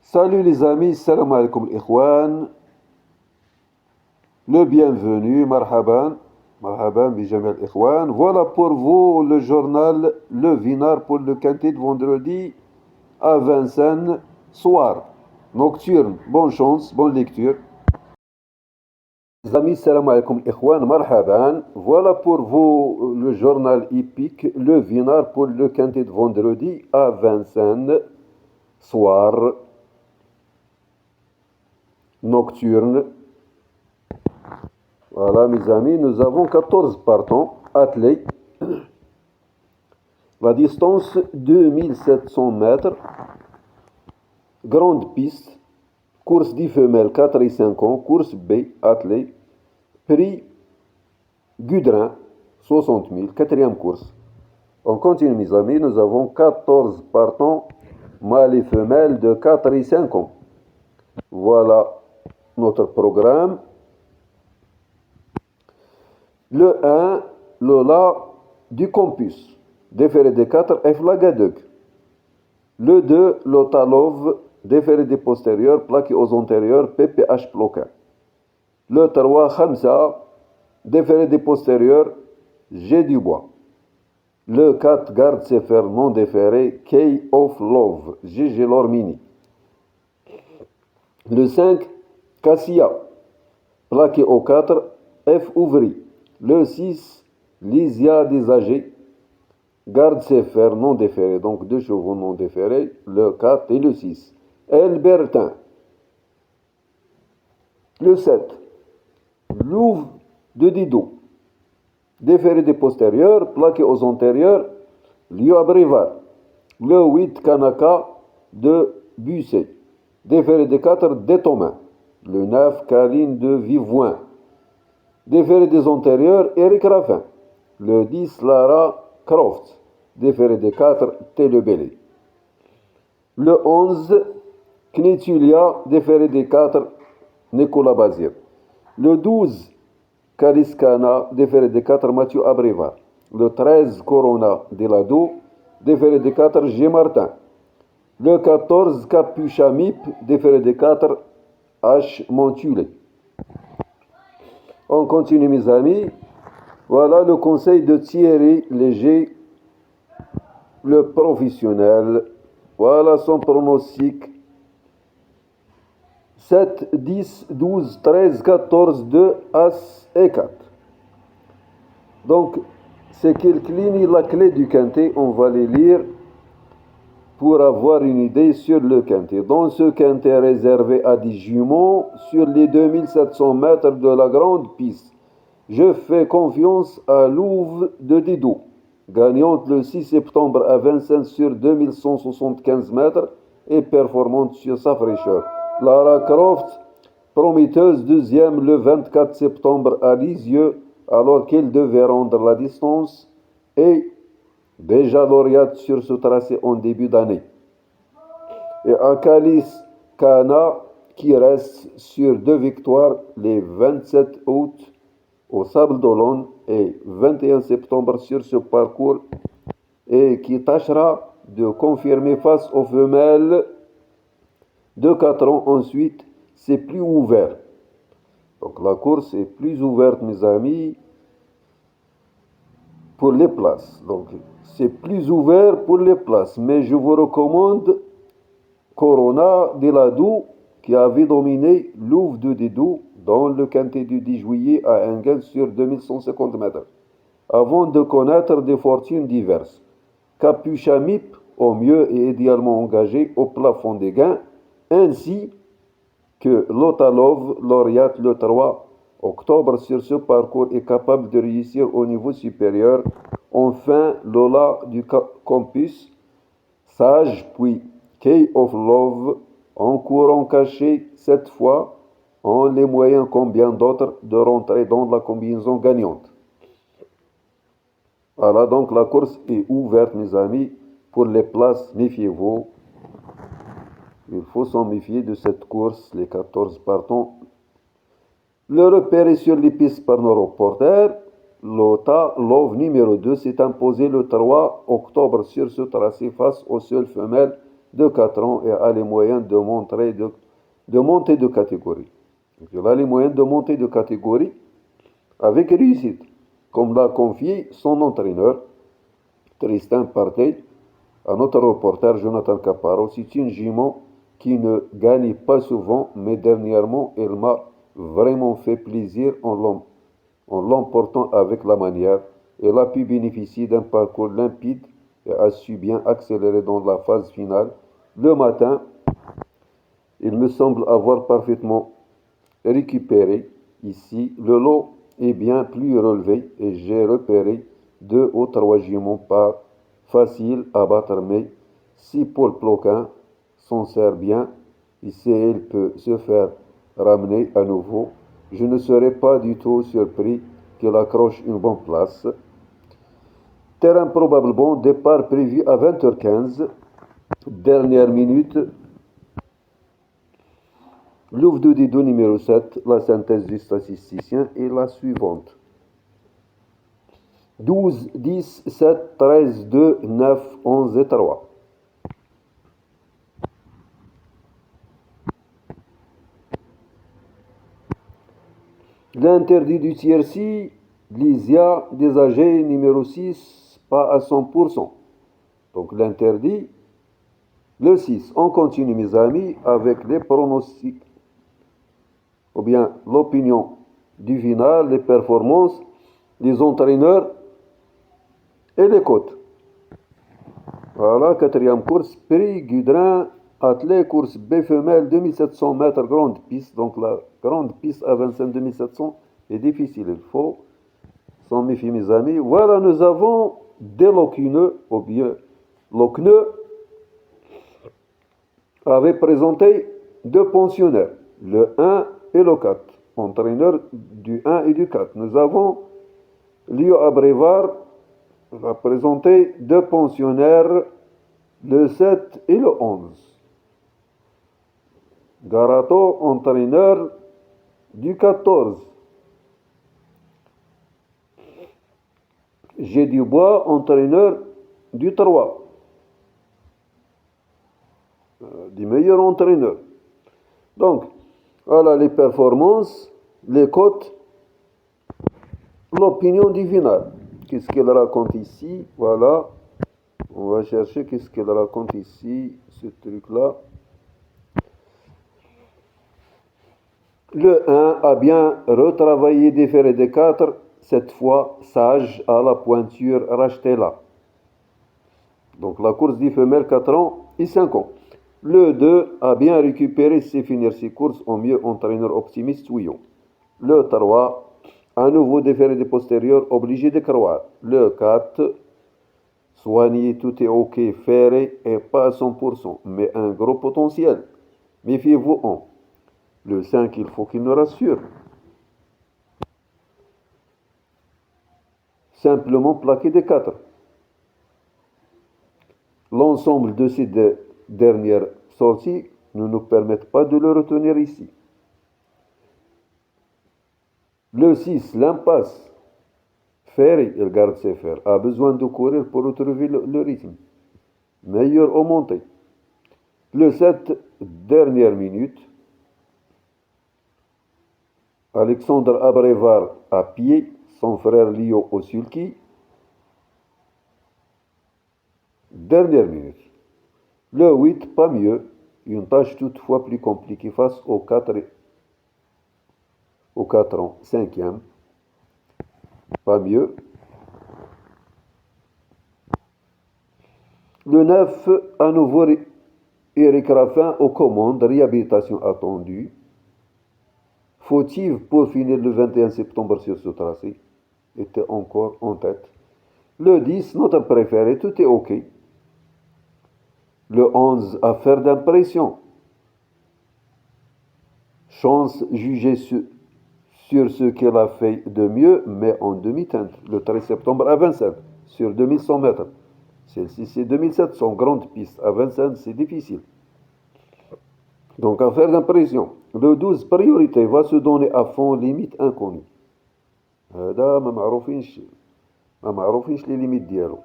Salut les amis, salam alaikum ikhwan, le bienvenu, marhaban, marhaban bijamel ikhwan. Voilà pour vous le journal Le Vinard pour le quintet de vendredi à Vincennes, soir, nocturne. Bonne chance, bonne lecture. Les amis, salam alaikum ikhwan, marhaban. Voilà pour vous le journal hippique Le Vinard pour le quintet de vendredi à Vincennes, soir, nocturne. Voilà mes amis, nous avons 14 partants attelés. La distance 2700 mètres. Grande piste. Course 10 femelles 4 et 5 ans. Course B attelée. Prix Gudrin 60 000. Quatrième course. On continue mes amis, nous avons 14 partants mâles et femelles de 4 et 5 ans. Voilà notre programme. Le 1, Lola du Campus, déféré des 4, F. Lagadec. Le 2, Lotalov, déféré des postérieurs, plaqué aux antérieurs, PPH Ploquin. Le 3, Khamsa, déféré des postérieurs, G. Dubois. Le 4, Garde Sefer non déféré, K. of Love, GG Lormini. Le 5, Cassia, plaqué au 4, F. Ouvry. Le 6, Lysia des âgés, Garde Sefer non déféré, donc 2 chevaux non déférés, le 4 et le 6. Elbertin. Le 7, Louvre de Didot, déféré des postérieurs, plaqué aux antérieurs, Lieu Abrévar. Le 8, Kanaka de Busset, déféré des 4, Détomain. Le 9, Caline de Vivoin, déféré des antérieurs, Eric Raffin. Le 10, Lara Croft, déféré des 4, Télébélé. Le 11, Knetulia, déféré des 4, Nicolas Bazir. Le 12, Kaliskana, déféré des 4, Mathieu Abrévar. Le 13, Corona de Lado, déféré des 4, G. Martin. Le 14, Capuchamip, déféré des 4, H. Montulé. On continue mes amis. Voilà le conseil de Thierry Léger, le professionnel. Voilà son pronostic. 7, 10, 12, 13, 14, 2, As et 4. Donc, c'est qu'il cligne la clé du quintet. On va les lire pour avoir une idée sur le quintet. Dans ce quintet réservé à 10 jumeaux, sur les 2700 mètres de la grande piste, je fais confiance à Louvre de Didot, gagnante le 6 septembre à Vincennes sur 2175 mètres et performante sur sa fraîcheur. Lara Croft, prometteuse deuxième le 24 septembre à Lisieux, alors qu'elle devait rendre la distance, et déjà lauréate sur ce tracé en début d'année. Et Akalis Kana, qui reste sur 2 victoires les 27 août au Sable d'Olonne et 21 septembre sur ce parcours, et qui tâchera de confirmer face aux femelles de 4 ans. Ensuite, c'est plus ouvert. Donc la course est plus ouverte, mes amis, pour les places. Donc c'est plus ouvert pour les places. Mais je vous recommande Corona de Ladou, qui avait dominé Louvre de Didot dans le quintet du 10 juillet à Enghien sur 2150 mètres, avant de connaître des fortunes diverses. Capuchamip, au mieux et idéalement engagé au plafond des gains, ainsi que Lotalov, lauréate le 3 octobre sur ce parcours, est capable de réussir au niveau supérieur. Enfin, Lola du Campus, Sage, puis Key of Love, en courant caché cette fois, ont les moyens, comme bien d'autres, de rentrer dans la combinaison gagnante. Voilà, donc la course est ouverte, mes amis. Pour les places, méfiez-vous. Il faut s'en méfier de cette course, les 14 partants. Le repéré sur les pistes par nos reporters, Lota Love numéro 2 s'est imposé le 3 octobre sur ce tracé face aux seules femelles de 4 ans et a les moyens de monter de catégorie. Donc, il a les moyens de monter de catégorie avec réussite, comme l'a confié son entraîneur, Tristan Partey, à notre reporter Jonathan Caparo. C'est une jument qui ne gagne pas souvent, mais dernièrement, elle m'a vraiment fait plaisir en l'emportant avec la manière. Elle a pu bénéficier d'un parcours limpide et a su bien accélérer dans la phase finale. Le matin, il me semble avoir parfaitement récupéré. Ici, le lot est bien plus relevé et j'ai repéré 2 ou 3 juments pas faciles à battre, mais si Paul Ploquin s'en sert bien, et si elle peut se faire ramener à nouveau, je ne serai pas du tout surpris qu'il accroche une bonne place. Terrain probablement, départ prévu à 20h15, dernière minute. L'ouvre des deux numéro 7, la synthèse du statisticien est la suivante. 12, 10, 7, 13, 2, 9, 11 et 3. L'interdit du tiercy, Lysia des âgés numéro 6, pas à 100%. Donc l'interdit, le 6. On continue mes amis avec les pronostics, ou bien l'opinion du final, les performances, les entraîneurs et les cotes. Voilà, quatrième course, prix Gudrin, athlète, course B femelle, 2700 mètres, grande piste. Donc la grande piste à 25 2700 est difficile, il faut s'en méfier mes amis. Voilà, nous avons des locuneux, ou bien Locneux avait présenté 2 pensionnaires, le 1 et le 4, entraîneurs du 1 et du 4. Nous avons Lio Abrevar a présenté 2 pensionnaires, le 7 et le 11. Garato, entraîneur du 14. G. Dubois, entraîneur du 3. Du meilleur entraîneur. Donc, voilà les performances, les cotes, l'opinion du final. Qu'est-ce qu'elle raconte ici? Voilà. On va chercher qu'est-ce qu'elle raconte ici, ce truc-là. Le 1 a bien retravaillé déféré des 4, cette fois sage à la pointure Rachetela. Donc la course des femelles 4 ans et 5 ans. Le 2 a bien récupéré ses finir ses courses au mieux entraîneur optimiste Souillon. Le 3, à nouveau déféré des postérieurs, obligé de croire. Le 4, soigné, tout est ok, ferré et pas à 100%, mais un gros potentiel. Méfiez-vous en. Le 5, il faut qu'il nous rassure. Simplement plaqué des 4. L'ensemble de ces dernières sorties ne nous permettent pas de le retenir ici. Le 6, l'impasse. Ferry, il garde ses fers, a besoin de courir pour retrouver le rythme. Meilleur au montée. Le 7, dernière minute. Alexandre Abrevar à pied, son frère Lio au sulky. Dernière minute. Le 8, pas mieux. Une tâche toutefois plus compliquée face au 4 ans, 5e. Pas mieux. Le 9, à nouveau Eric Raffin aux commandes, réhabilitation attendue. Fautive pour finir le 21 septembre sur ce tracé. Était encore en tête. Le 10, notre préféré, tout est ok. Le 11, affaire d'impression. Chance jugée sur ce qu'elle a fait de mieux, mais en demi-teinte. Le 13 septembre à Vincennes, sur 2100 mètres. Celle-ci, c'est 2700, grande piste. À Vincennes, c'est difficile. Donc, affaire d'impression. Le 12, priorité, va se donner à fond, limite inconnue. هذا ما معروفينش لي ليميت ديالو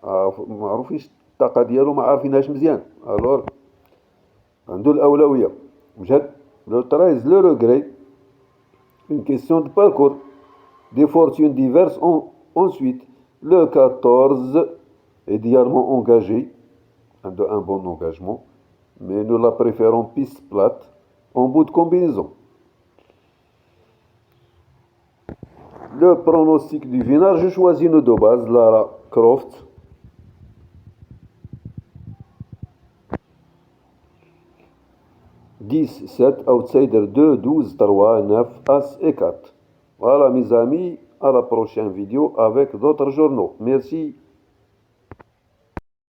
ما معروفينش الطاقة ديالو ما عارفينهاش مزيان، الوغ عنده الأولوية. مجهد. Le 13, le regret, une question de parcours, des fortunes diverses. Ensuite, le 14, idéalement engagé, un bon engagement, mais nous la préférons piste plate, en bout de combinaison. Le pronostic du winner, je choisis nos deux bases, Lara Croft. « 10, 7, outsider 2, 12, 3, 9, As et 4. Voilà mes amis, à la prochaine vidéo avec d'autres journaux. Merci.